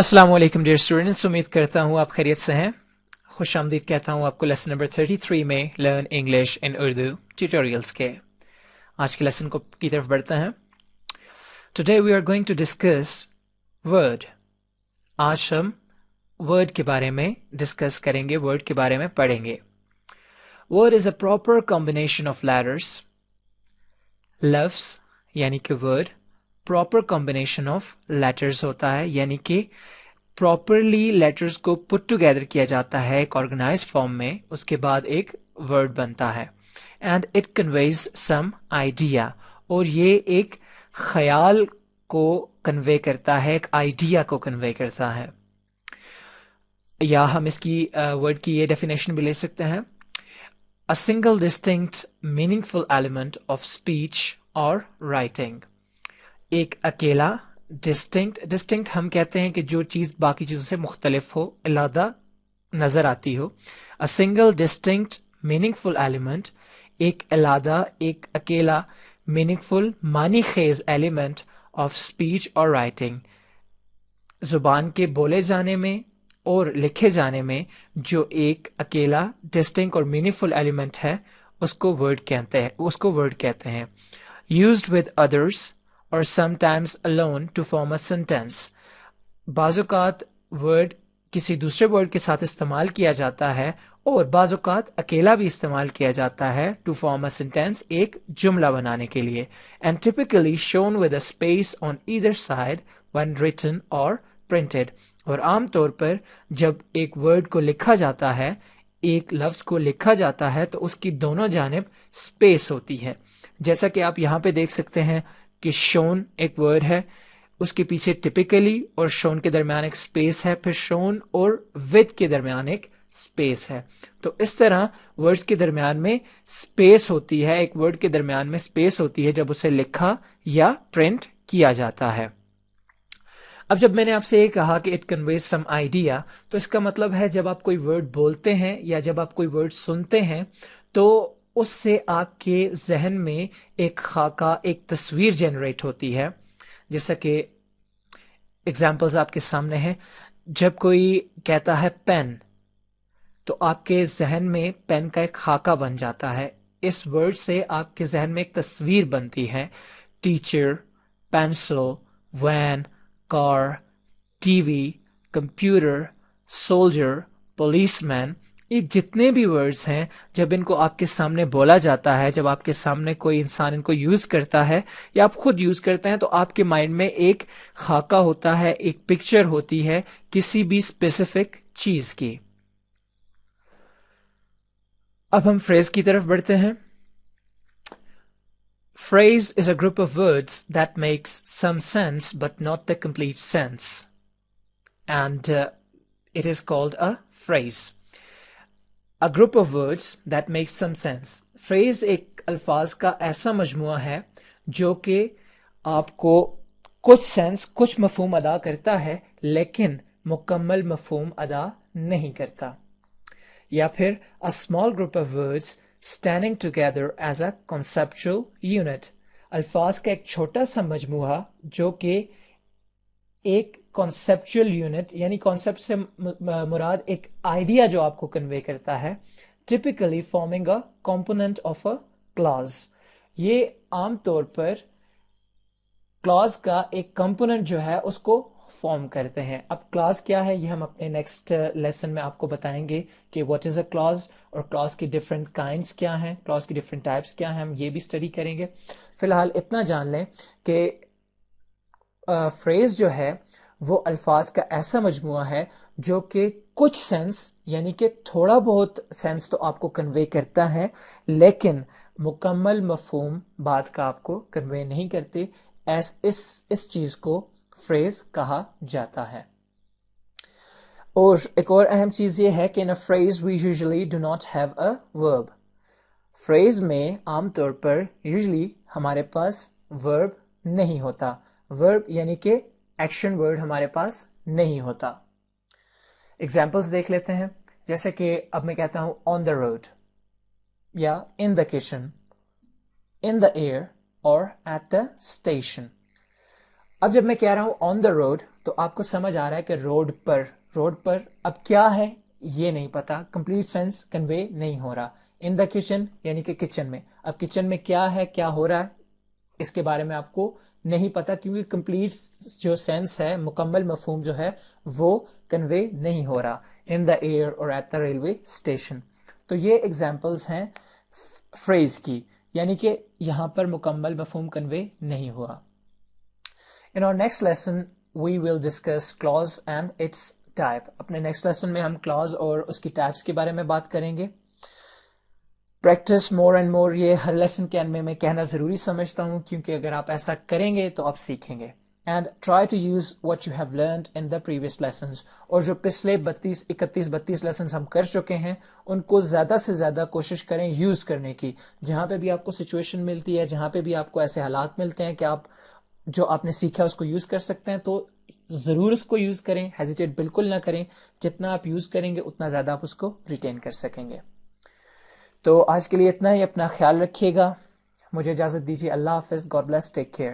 السلام علیکم dear students, امید کرتا ہوں آپ خیریت سے ہیں. خوش آمدید کہتا ہوں آپ کو لیسن نمبر 33 میں learn English in Urdu tutorials کے. آج کے لیسن کی طرف بڑھتے ہیں. Today we are going to discuss word. آج ہم ورڈ کے بارے میں ڈسکس کریں گے، ورڈ کے بارے میں پڑھیں گے. Word is a proper combination of letters. لفظ یعنی کہ word proper combination of letters ہوتا ہے، یعنی کہ پراپرلی لیٹرز کو پٹ ٹوگیدر کیا جاتا ہے ایک آرگنائز فارم میں، اس کے بعد ایک ورڈ بنتا ہے. And it conveys some idea, اور یہ ایک خیال کو کنوے کرتا ہے، ایک آئیڈیا کو کنوے کرتا ہے. یا ہم اس کی ورڈ کی یہ ڈیفینیشن بھی لے سکتے ہیں: a single distinct meaningful element of speech or writing. ایک اکیلا ڈسٹنکٹ ہم کہتے ہیں کہ جو چیز باقی چیزوں سے مختلف ہو، علیحدہ نظر آتی ہو. a single distinct meaningful element، ایک علیحدہ، ایک اکیلا meaningful معنی خیز element of speech or writing، زبان کے بولے جانے میں اور لکھے جانے میں جو ایک اکیلا ڈسٹنکٹ اور میننگفل ایلیمنٹ ہے، اس کو ورڈ کہتے ہیں. used with others or sometimes alone to form a sentence. بعض اوقات ورڈ کسی دوسرے ورڈ کے ساتھ استعمال کیا جاتا ہے اور بعض اوقات اکیلا بھی استعمال کیا جاتا ہے to form a sentence، ایک جملہ بنانے کے لیے. and typically shown with a space on either side when written or printed. اور عام طور پر جب ایک ورڈ کو لکھا جاتا ہے، ایک لفظ کو لکھا جاتا ہے، تو اس کی دونوں جانب اسپیس ہوتی ہے. جیسا کہ آپ یہاں پہ دیکھ سکتے ہیں کہ شون ایک ورڈ ہے، اس کے پیچھے ٹپیکلی اور شون کے درمیان ایک اسپیس ہے، پھر شون اور ود کے درمیان ایک اسپیس ہے. تو اس طرح ورڈز کے درمیان میں اسپیس ہوتی ہے، ایک ورڈ کے درمیان میں اسپیس ہوتی ہے جب اسے لکھا یا پرنٹ کیا جاتا ہے. اب جب میں نے آپ سے یہ کہا کہ اٹ کنویز سم آئیڈیا، تو اس کا مطلب ہے جب آپ کوئی ورڈ بولتے ہیں یا جب آپ کوئی ورڈ سنتے ہیں تو اس سے آپ کے ذہن میں ایک خاکہ، ایک تصویر جنریٹ ہوتی ہے. جیسا کہ اگزامپلز آپ کے سامنے ہیں. جب کوئی کہتا ہے پین، تو آپ کے ذہن میں پین کا ایک خاکہ بن جاتا ہے. اس ورڈ سے آپ کے ذہن میں ایک تصویر بنتی ہے: teacher, pencil, van, car, T V, computer, soldier, policeman. یہ جتنے بھی ورڈز ہیں، جب ان کو آپ کے سامنے بولا جاتا ہے، جب آپ کے سامنے کوئی انسان ان کو یوز کرتا ہے یا آپ خود یوز کرتے ہیں، تو آپ کے مائنڈ میں ایک خاکہ ہوتا ہے، ایک پکچر ہوتی ہے کسی بھی اسپیسیفک چیز کی. اب ہم فریز کی طرف بڑھتے ہیں. Phrase is a group of words that makes some sense but not the complete sense, and it is called a phrase. A group of words that makes some sense. Phrase ایک الفاظ کا ایسا مجموعہ ہے جو کہ آپ کو کچھ سینس، کچھ مفہوم ادا کرتا ہے لیکن مکمل مفہوم ادا نہیں کرتا. یا پھر a small group of words standing together as a conceptual unit. الفاظ کا ایک چھوٹا سا مجموعہ جو کہ ایک conceptual unit، یعنی concept سے مراد ایک آئیڈیا جو آپ کو کنوے کرتا ہے. typically forming a component of a clause. یہ عام طور پر clause کا ایک کمپوننٹ جو ہے اس کو فارم کرتے ہیں. اب کلاس کیا ہے یہ ہم اپنے نیکسٹ لیسن میں آپ کو بتائیں گے کہ واٹ از اے کلاس، اور کلاس کی ڈفرینٹ کائنڈس کیا ہیں، کلاس کی ڈفرینٹ ٹائپس کیا ہیں، ہم یہ بھی اسٹڈی کریں گے. فی الحال اتنا جان لیں کہ فریز جو ہے وہ الفاظ کا ایسا مجموعہ ہے جو کہ کچھ سینس، یعنی کہ تھوڑا بہت سینس تو آپ کو کنوے کرتا ہے لیکن مکمل مفہوم بات کا آپ کو کنوے نہیں کرتے. اس چیز کو فریز کہا جاتا ہے. اور ایک اور اہم چیز یہ ہے کہ in a phrase we usually do not have a verb. Phrase میں عام طور پر یوزلی ہمارے پاس ورب نہیں ہوتا. ورب یعنی کہ ایکشن ورڈ ہمارے پاس نہیں ہوتا. ایگزامپلس دیکھ لیتے ہیں. جیسے کہ اب میں کہتا ہوں on the road یا in the kitchen, in the air اور at the station. اب جب میں کہہ رہا ہوں آن دا روڈ تو آپ کو سمجھ آ رہا ہے کہ روڈ پر اب کیا ہے یہ نہیں پتا, کمپلیٹ سینس کنوے نہیں ہو رہا. ان دا کچن یعنی کہ کچن میں, اب کچن میں کیا ہے, کیا ہو رہا ہے, اس کے بارے میں آپ کو نہیں پتا, کیونکہ کمپلیٹ جو سینس ہے, مکمل مفہوم جو ہے وہ کنوے نہیں ہو رہا. ان دا ایئر اور ایٹ دا ریلوے اسٹیشن. تو یہ ایگزامپلس ہیں فریز کی, یعنی کہ یہاں پر مکمل مفہوم کنوے نہیں ہوا. In our next lesson we will discuss clause and its type. اپنے نیکسٹ لیسن میں ہم clause اور اس کی ٹائپس کے بارے میں بات کریں گے. پریکٹس مور اینڈ مور, یہ ہر لیسن کے انمے میں کہنا ضروری سمجھتا ہوں, کیونکہ اگر آپ ایسا کریں گے تو آپ سیکھیں گے. And try to use what you have learned in the previous lessons. اور جو پچھلے 32 لیسنس ہم کر چکے ہیں ان کو زیادہ سے زیادہ کوشش کریں یوز کرنے کی. جہاں پہ بھی آپ کو سچویشن ملتی ہے, جہاں پہ بھی آپ کو ایسے حالات ملتے ہیں کہ آپ جو آپ نے سیکھا اس کو یوز کر سکتے ہیں, تو ضرور اس کو یوز کریں, ہیزیٹیٹ بالکل نہ کریں. جتنا آپ یوز کریں گے اتنا زیادہ آپ اس کو ریٹین کر سکیں گے. تو آج کے لیے اتنا ہی, اپنا خیال رکھیے گا, مجھے اجازت دیجیے. اللہ حافظ. God bless. Take care.